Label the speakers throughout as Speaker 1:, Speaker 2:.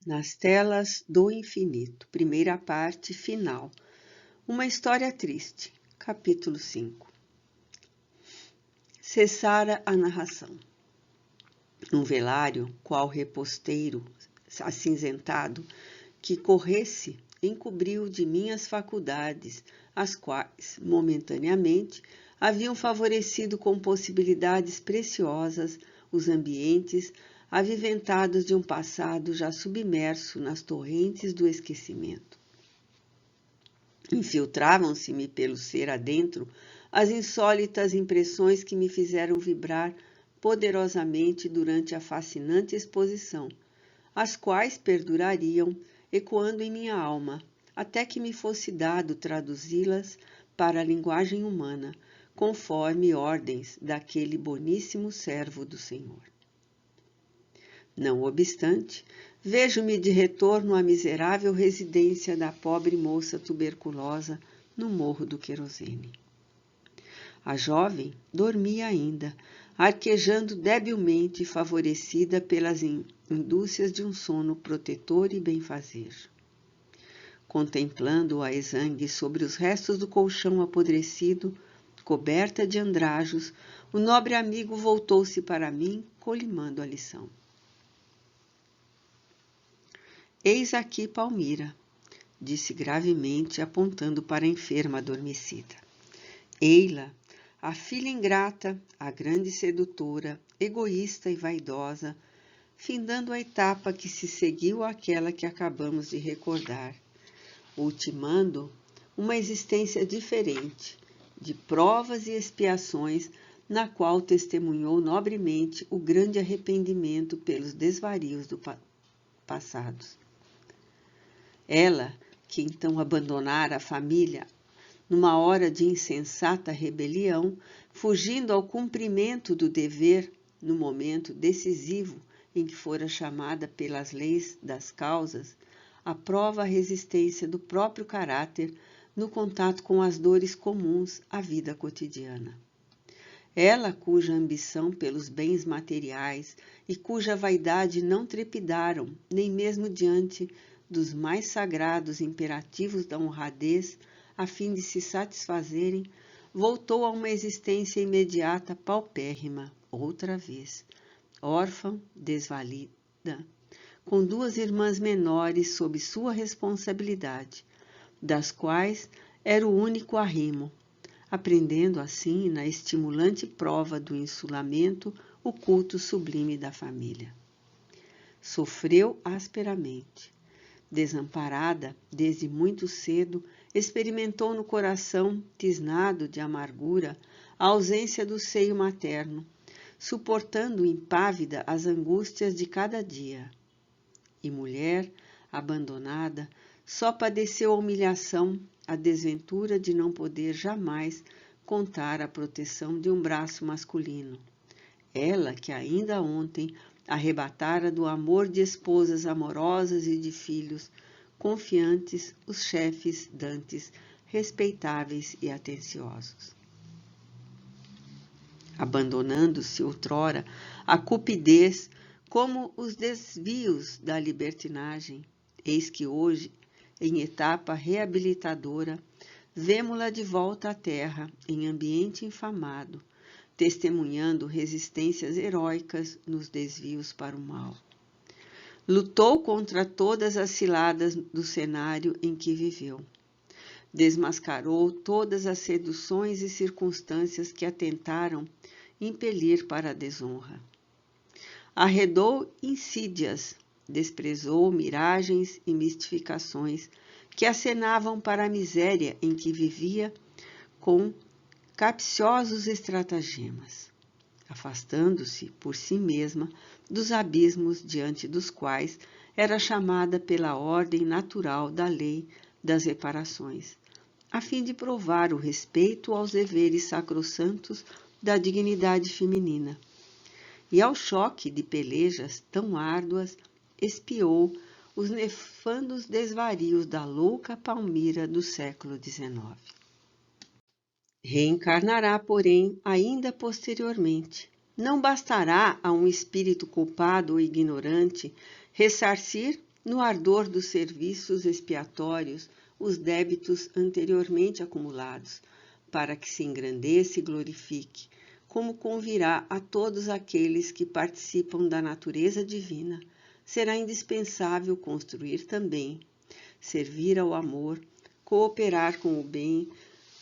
Speaker 1: Nas telas do infinito, primeira parte final. Uma história triste, capítulo 5. Cessara a narração. Um velário, qual reposteiro acinzentado, que corresse, encobriu de minhas faculdades, as quais, momentaneamente, haviam favorecido com possibilidades preciosas os ambientes aviventados de um passado já submerso nas torrentes do esquecimento. Infiltravam-se-me pelo ser adentro as insólitas impressões que me fizeram vibrar poderosamente durante a fascinante exposição, as quais perdurariam, ecoando em minha alma, até que me fosse dado traduzi-las para a linguagem humana, conforme ordens daquele boníssimo servo do Senhor. Não obstante, vejo-me de retorno à miserável residência da pobre moça tuberculosa no Morro do Querosene. A jovem dormia ainda, arquejando debilmente, favorecida pelas indúcias de um sono protetor e benfazer. Contemplando-a a exangue sobre os restos do colchão apodrecido, coberta de andrajos, o nobre amigo voltou-se para mim, colimando a lição. Eis aqui Palmira, disse gravemente, apontando para a enferma adormecida. Ei-la, a filha ingrata, a grande sedutora, egoísta e vaidosa, findando a etapa que se seguiu àquela que acabamos de recordar, ultimando uma existência diferente, de provas e expiações, na qual testemunhou nobremente o grande arrependimento pelos desvarios do passado. Ela, que então abandonara a família numa hora de insensata rebelião, fugindo ao cumprimento do dever no momento decisivo em que fora chamada pelas leis das causas, aprova a resistência do próprio caráter no contato com as dores comuns à vida cotidiana. Ela, cuja ambição pelos bens materiais e cuja vaidade não trepidaram, nem mesmo diante dos mais sagrados imperativos da honradez, a fim de se satisfazerem, voltou a uma existência imediata paupérrima, outra vez, órfã, desvalida, com duas irmãs menores sob sua responsabilidade, das quais era o único arrimo, aprendendo assim, na estimulante prova do insulamento, o culto sublime da família. Sofreu asperamente. Desamparada, desde muito cedo, experimentou no coração, tisnado de amargura, a ausência do seio materno, suportando impávida as angústias de cada dia. E mulher, abandonada, só padeceu a humilhação, a desventura de não poder jamais contar a proteção de um braço masculino. Ela que ainda ontem arrebatara do amor de esposas amorosas e de filhos confiantes os chefes dantes, respeitáveis e atenciosos. Abandonando-se outrora a cupidez como os desvios da libertinagem, eis que hoje, em etapa reabilitadora, vemo-la de volta à terra, em ambiente infamado, testemunhando resistências heróicas nos desvios para o mal. Lutou contra todas as ciladas do cenário em que viveu. Desmascarou todas as seduções e circunstâncias que a tentaram impelir para a desonra. Arredou insídias, desprezou miragens e mistificações que acenavam para a miséria em que vivia com capciosos estratagemas, afastando-se por si mesma dos abismos diante dos quais era chamada pela ordem natural da lei das reparações, a fim de provar o respeito aos deveres sacrossantos da dignidade feminina. E ao choque de pelejas tão árduas, espiou os nefandos desvarios da louca Palmira do século XIX. Reencarnará, porém, ainda posteriormente. Não bastará a um espírito culpado ou ignorante ressarcir no ardor dos serviços expiatórios, os débitos anteriormente acumulados, para que se engrandeça e glorifique, como convirá a todos aqueles que participam da natureza divina, será indispensável construir também, servir ao amor, cooperar com o bem,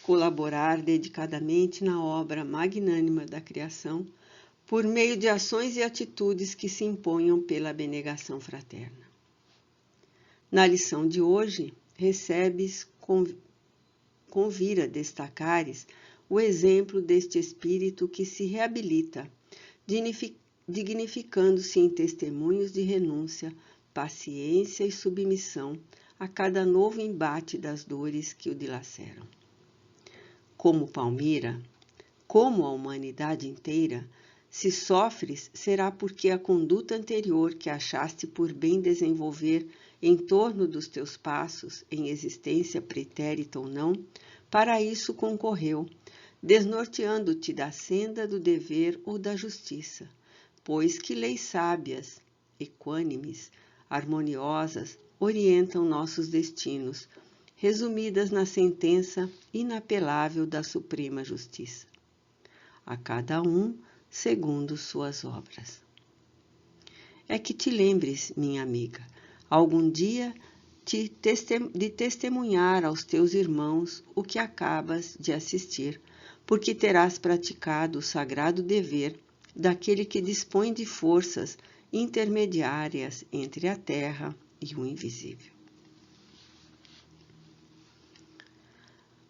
Speaker 1: colaborar dedicadamente na obra magnânima da criação, por meio de ações e atitudes que se imponham pela abnegação fraterna. Na lição de hoje, recebes convira destacares o exemplo deste espírito que se reabilita, dignificando-se em testemunhos de renúncia, paciência e submissão a cada novo embate das dores que o dilaceram. Como Palmira, como a humanidade inteira, se sofres, será porque a conduta anterior que achaste por bem desenvolver em torno dos teus passos, em existência pretérita ou não, para isso concorreu, desnorteando-te da senda do dever ou da justiça, pois que leis sábias, equânimes, harmoniosas, orientam nossos destinos, resumidas na sentença inapelável da Suprema Justiça. A cada um segundo suas obras. É que te lembres, minha amiga, algum dia de testemunhar aos teus irmãos o que acabas de assistir, porque terás praticado o sagrado dever daquele que dispõe de forças intermediárias entre a terra e o invisível.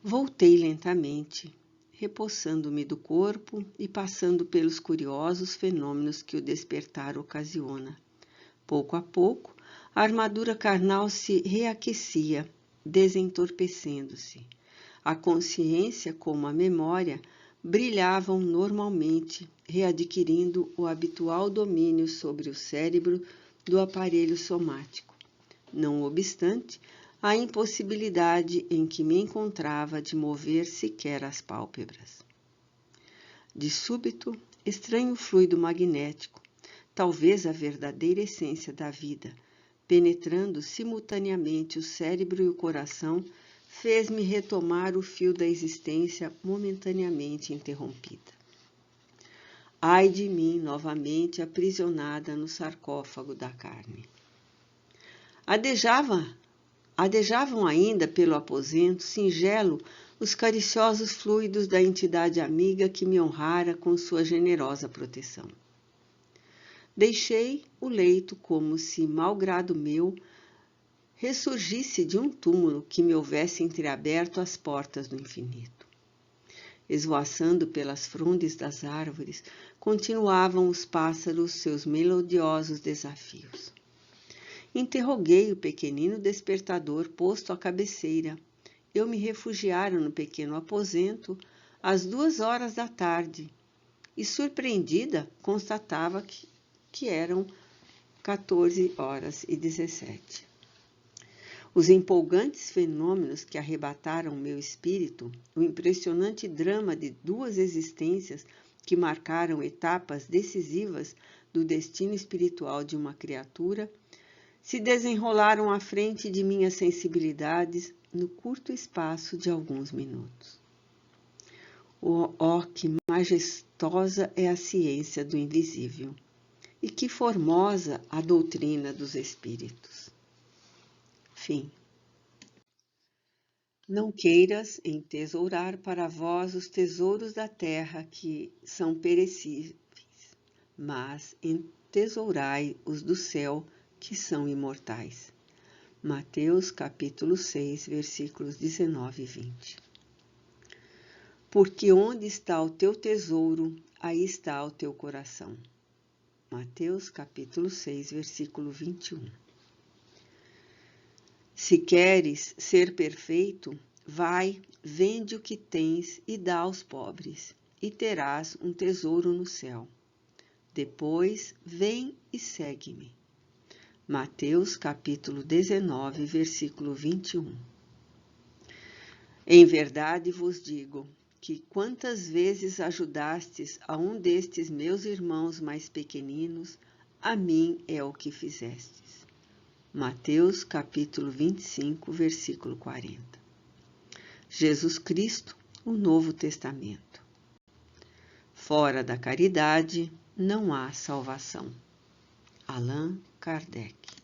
Speaker 1: Voltei lentamente, repossando-me do corpo e passando pelos curiosos fenômenos que o despertar ocasiona. Pouco a pouco, a armadura carnal se reaquecia, desentorpecendo-se. A consciência, como a memória, brilhavam normalmente, readquirindo o habitual domínio sobre o cérebro do aparelho somático. Não obstante, a impossibilidade em que me encontrava de mover sequer as pálpebras. De súbito, estranho fluido magnético, talvez a verdadeira essência da vida, penetrando simultaneamente o cérebro e o coração, fez-me retomar o fio da existência momentaneamente interrompida. Ai de mim novamente aprisionada no sarcófago da carne. Adejavam ainda pelo aposento singelo os cariciosos fluidos da entidade amiga que me honrara com sua generosa proteção. Deixei o leito como se, malgrado meu, ressurgisse de um túmulo que me houvesse entreaberto as portas do infinito. Esvoaçando pelas frondes das árvores, continuavam os pássaros seus melodiosos desafios. Interroguei o pequenino despertador posto à cabeceira. Eu me refugiara no pequeno aposento às 2 horas da tarde e, surpreendida, constatava que eram 14h17. Os empolgantes fenômenos que arrebataram meu espírito, o impressionante drama de 2 existências que marcaram etapas decisivas do destino espiritual de uma criatura, se desenrolaram à frente de minhas sensibilidades no curto espaço de alguns minutos. Oh, que majestosa é a ciência do invisível, e que formosa a doutrina dos espíritos. Fim. Não queiras entesourar para vós os tesouros da terra que são perecíveis, mas entesourai os do céu que são imortais. Mateus capítulo 6, versículos 19 e 20. Porque onde está o teu tesouro, aí está o teu coração. Mateus capítulo 6, versículo 21. Se queres ser perfeito, vai, vende o que tens e dá aos pobres, e terás um tesouro no céu. Depois, vem e segue-me. Mateus capítulo 19, versículo 21. Em verdade vos digo que quantas vezes ajudastes a um destes meus irmãos mais pequeninos, a mim é o que fizestes. Mateus capítulo 25, versículo 40. Jesus Cristo, o Novo Testamento. Fora da caridade não há salvação. Allan Kardec.